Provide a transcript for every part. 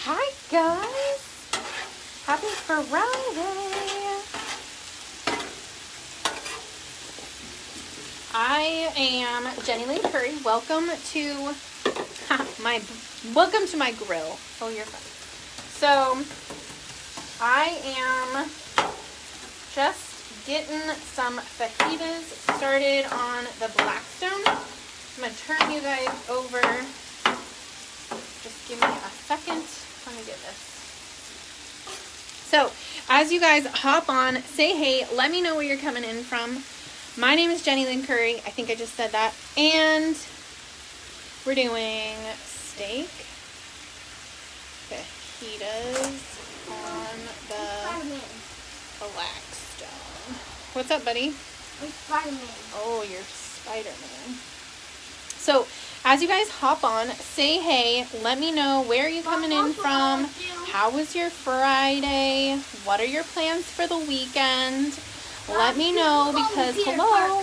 Hi guys! Happy Friday! I am Jenny Lynn Curry. Welcome to my grill. Oh, you're fine. So I am just getting some fajitas started on the blackstone. I'm gonna turn you guys over. Just give me a second. Let me get this. So, as you guys hop on, say hey, let me know where you're coming in from. My name is Jenny Lynn Curry. I think I just said that. And we're doing steak, fajitas on the blackstone. What's up, buddy? I'm Spider-Man. Oh, you're Spider-Man. So, as you guys hop on, say hey, let me know where you're coming in from. How was your Friday? What are your plans for the weekend? Let me know because, hello,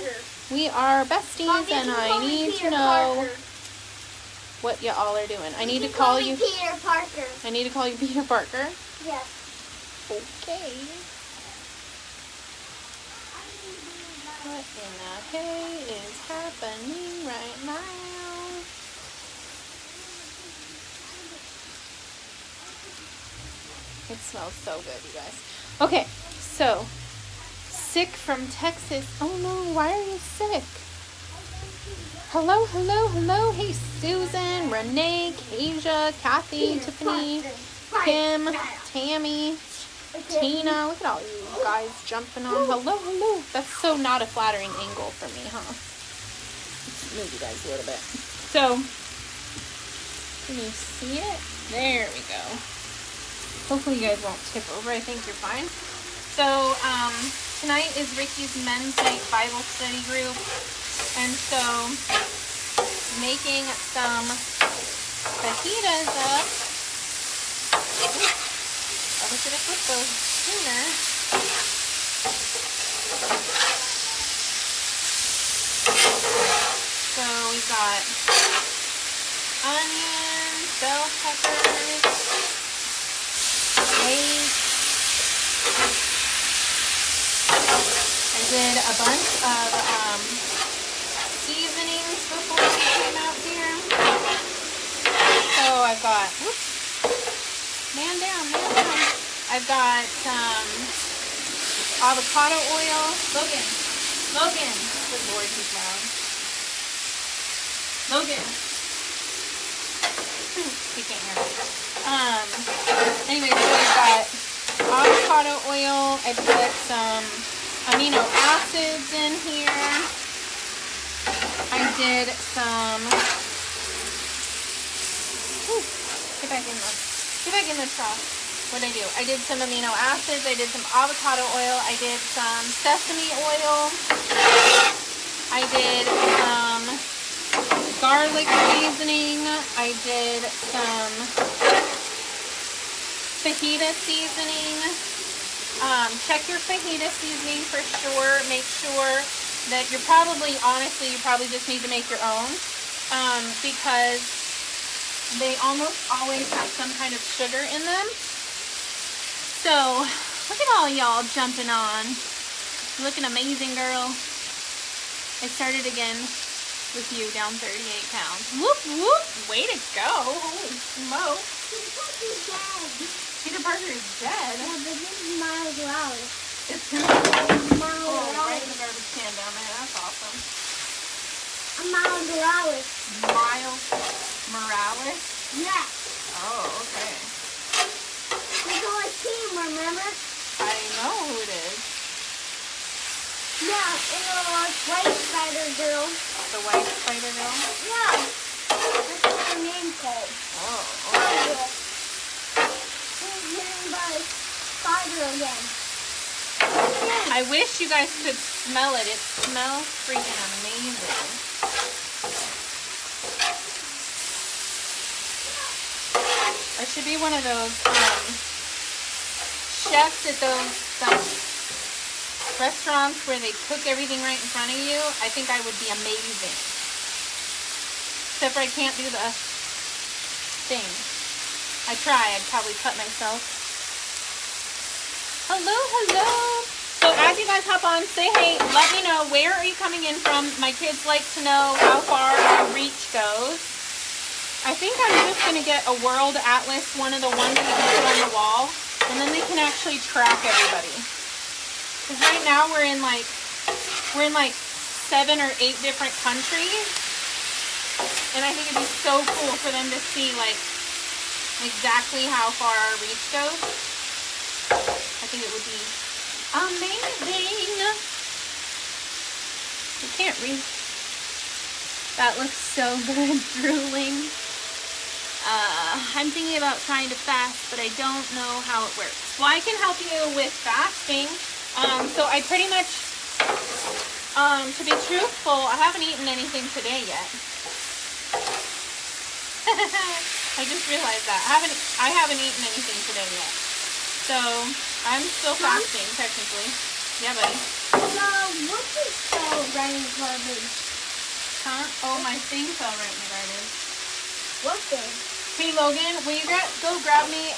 we are besties and I need to know what you all are doing. I need to call you Peter Parker. I need to call you Peter Parker. Yes. Okay. What in the hay is happening right now? It smells so good, you guys. Okay, so, sick from Texas. Oh no, why are you sick? Hello, hello, hello. Hey, Susan, Renee, Kasia, Kathy, Tiffany, Kim, Tammy, Tina. Look at all you guys jumping on. Hello, hello. That's so not a flattering angle for me, huh? Let's move you guys a little bit. So, can you see it? There we go. Hopefully you guys won't tip over. I think you're fine. So, tonight is Ricky's Men's Night Bible Study group. And so, making some fajitas up. Probably should have put those sooner. So, we've got onions, bell peppers, I did a bunch of seasonings before we came out here. So I've got, man down. I've got some avocado oil. Logan. Good Lord, he's loud. Logan. He can't hear me. Anyway, so I've got avocado oil. I put some amino acids in here. I did some. Get back in the truck. What did I do? I did some amino acids. I did some avocado oil. I did some sesame oil. I did some garlic seasoning. I did some fajita seasoning. Check your fajita seasoning for sure. Make sure that you probably just need to make your own, because they almost always have some kind of sugar in them. So, look at all y'all jumping on. Looking amazing, girl. I started again with you down 38 pounds. Whoop, whoop. Way to go. Holy smoke. Peter Parker is dead. Yeah, but this is Miles Morales. It's right in the garbage can down there. That's awesome. I'm Miles Morales. Miles Morales? Yeah. Oh, okay. There's only team, remember? I know who it is. Yeah, and the white spider girl. The white spider girl? Yeah. That's what her name's called. Oh, okay. She's getting by spider again. I wish you guys could smell it. It smells freaking amazing. I should be one of those chefs at those restaurants where they cook everything right in front of you. I think I would be amazing. Except for I can't do the thing. I try. I'd probably cut myself. Hello, hello. So as you guys hop on, say hey. Let me know, where are you coming in from? My kids like to know how far our reach goes. I think I'm just going to get a world atlas, one of the ones that you can put on the wall, and then they can actually track everybody. Because right now we're in like 7 or 8 different countries, and I think it'd be so cool for them to see like exactly how far our reach goes. I think it would be amazing. You can't read. That looks so good. Drooling. I'm thinking about trying to fast, but I don't know how it works. Well, I can help you with fasting. So I pretty much, to be truthful, I haven't eaten anything today yet. I just realized that. I haven't eaten anything today yet. So I'm still fasting, technically. Yeah, buddy. So, what is so running garbage? Huh? Oh, my thing fell right in the garbage. What thing? Hey, Logan, will you go grab me,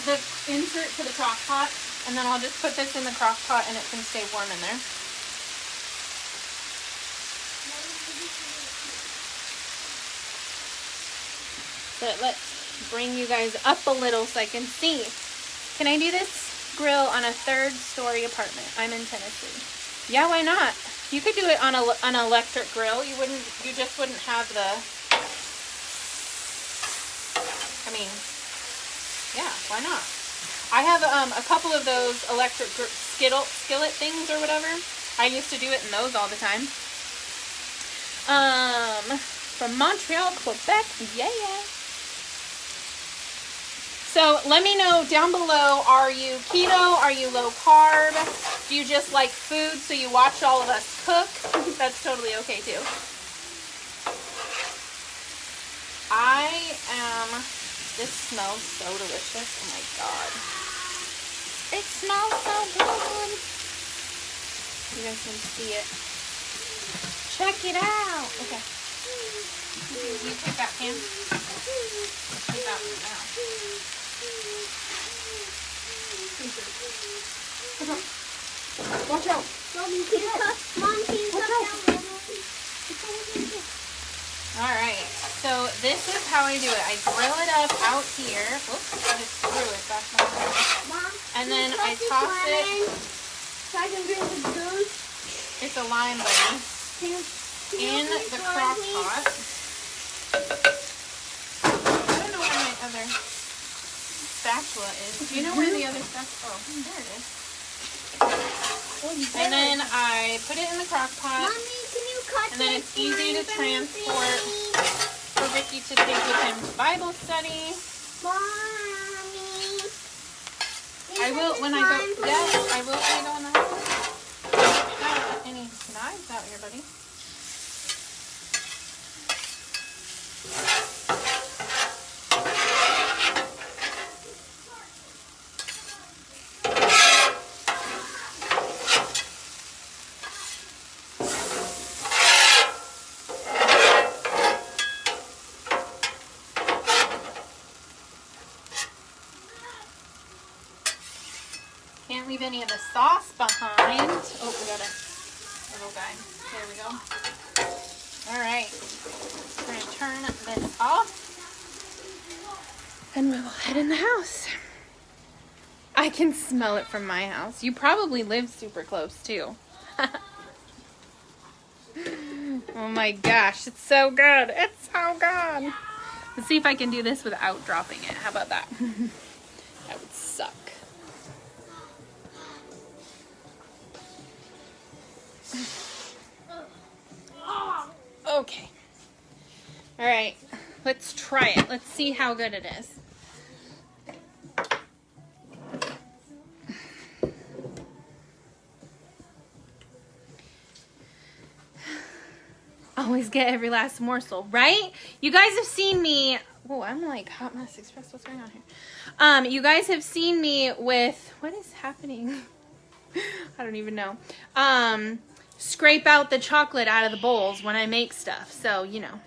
the insert to the crock pot, and then I'll just put this in the crock pot and it can stay warm in there. But let's bring you guys up a little so I can see. Can I do this grill on a 3rd-story apartment? I'm in Tennessee. Yeah, why not? You could do it on an electric grill. You just wouldn't have the, I mean, yeah, why not? I have a couple of those electric skillet things or whatever. I used to do it in those all the time. From Montreal, Quebec, yeah. So let me know down below, are you keto? Are you low carb? Do you just like food so you watch all of us cook? That's totally okay too. This smells so delicious. Oh my God. It smells so good. You guys can see it. Check it out. Okay. You take that pan. Take that one now. Watch out. Mom, can you cut down? Alright, so this is how I do it. I grill it up out here. Oops, I just threw it back my way. Mom, And then I toss it. so I can drink the juice. It's a lime, buddy. In the crock pot. I don't know where my other spatula is. Do you know where the other spatula? Oh, there it is. And then I put it in the crock pot. Mommy, can you cut And then it's easy to transport for Ricky to take with him to Bible study. Mommy. I will when I go. Yes, I will when I go in the house. Not any knives out here, buddy. Can't leave any of the sauce behind. Oh, we got a little guy. There we go. All right. We're going to turn this off. And we will head in the house. I can smell it from my house. You probably live super close, too. Oh my gosh. It's so good. It's so good. Let's see if I can do this without dropping it. How about that? That would suck. Okay. All right. Let's try it. Let's see how good it is. Always get every last morsel, right? You guys have seen me. Oh, I'm like Hot Mess Express. What's going on here? You guys have seen me with, what is happening? I don't even know. scrape out the chocolate out of the bowls when I make stuff. So, you know.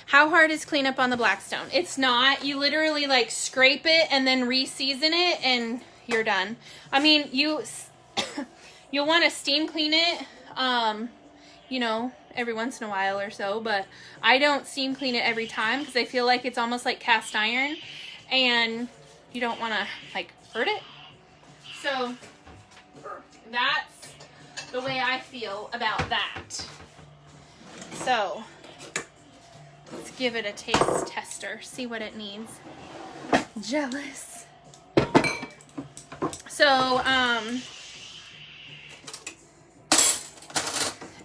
How hard is cleanup on the Blackstone? It's not. You literally like scrape it and then re-season it and you're done. I mean, you'll want to steam clean it, you know, every once in a while or so, but I don't steam clean it every time because I feel like it's almost like cast iron and you don't want to like hurt it. So that's the way I feel about that. So let's give it a taste tester, see what it needs. Jealous. So,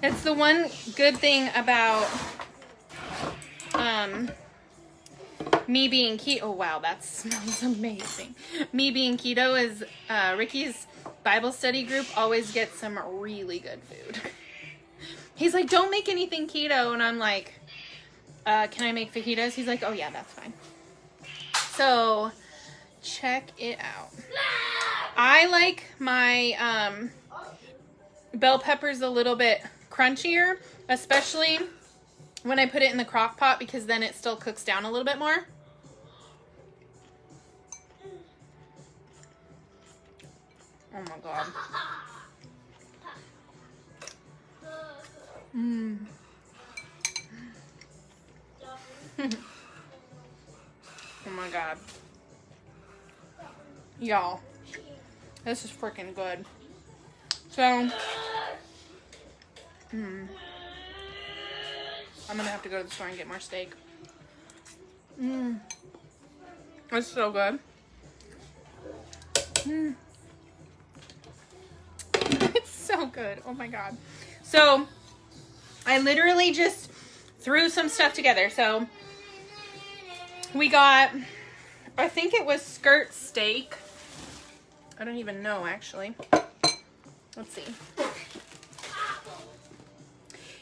it's the one good thing about, me being keto. Oh, wow, that smells amazing. Me being keto is, Ricky's Bible study group always gets some really good food. He's like, don't make anything keto. And I'm like, can I make fajitas? He's like, oh yeah, that's fine. So check it out. I like my bell peppers a little bit crunchier, especially when I put it in the crock pot because then it still cooks down a little bit more. Oh my God. Mmm. Oh my God. Y'all, this is freaking good. So, I'm gonna have to go to the store and get more steak. It's so good. It's so good. Oh my God. So, I literally just threw some stuff together. So, we got, I think it was skirt steak. I don't even know, actually. Let's see.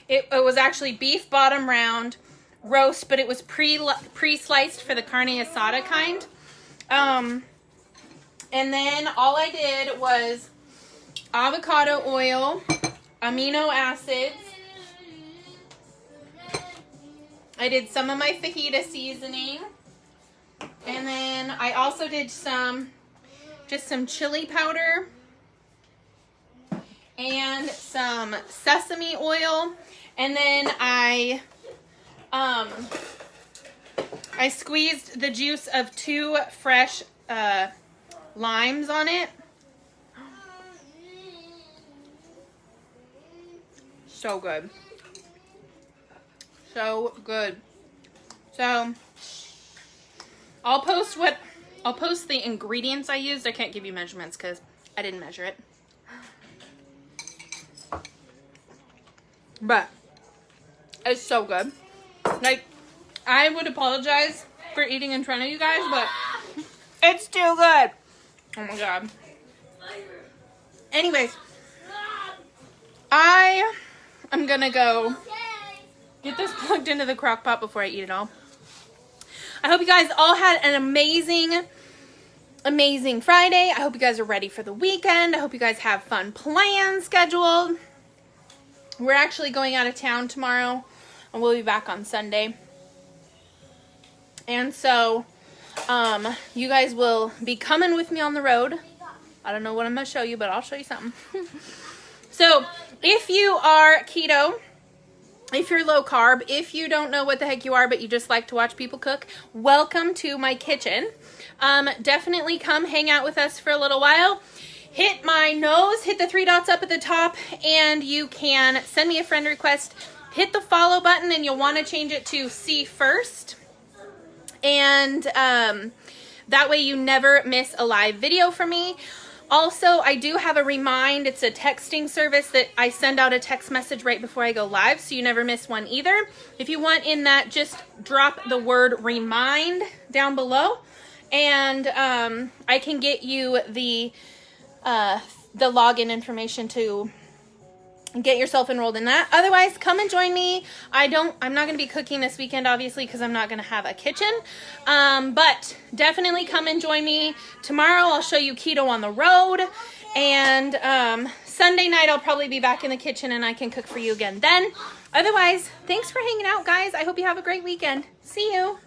It was actually beef bottom round roast, but it was pre-sliced for the carne asada kind. And then all I did was avocado oil, amino acids. I did some of my fajita seasoning. And then I also did just some chili powder and some sesame oil. And then I squeezed the juice of 2 fresh limes on it. So good. So good. So I'll post the ingredients I used. I can't give you measurements because I didn't measure it. But it's so good. Like, I would apologize for eating in front of you guys, but it's too good. Oh my God. Anyways, I am gonna go get this plugged into the crock pot before I eat it all. I hope you guys all had an amazing Friday. I hope you guys are ready for the weekend. I hope you guys have fun plans scheduled. We're actually going out of town tomorrow, and we'll be back on Sunday. And so, you guys will be coming with me on the road. I don't know what I'm going to show you, but I'll show you something. So, if you are keto, if you're low carb, if you don't know what the heck you are, but you just like to watch people cook, welcome to my kitchen. Definitely come hang out with us for a little while. Hit my nose, hit the 3 dots up at the top, and you can send me a friend request. Hit the follow button, and you'll want to change it to see first. And that way you never miss a live video from me. Also, I do have a Remind. It's a texting service that I send out a text message right before I go live, so you never miss one either. If you want in that, just drop the word Remind down below, and I can get you the login information to get yourself enrolled in that. Otherwise, come and join me. I'm not going to be cooking this weekend, obviously, because I'm not going to have a kitchen. But definitely come and join me. Tomorrow, I'll show you keto on the road. And Sunday night, I'll probably be back in the kitchen and I can cook for you again then. Otherwise, thanks for hanging out, guys. I hope you have a great weekend. See you.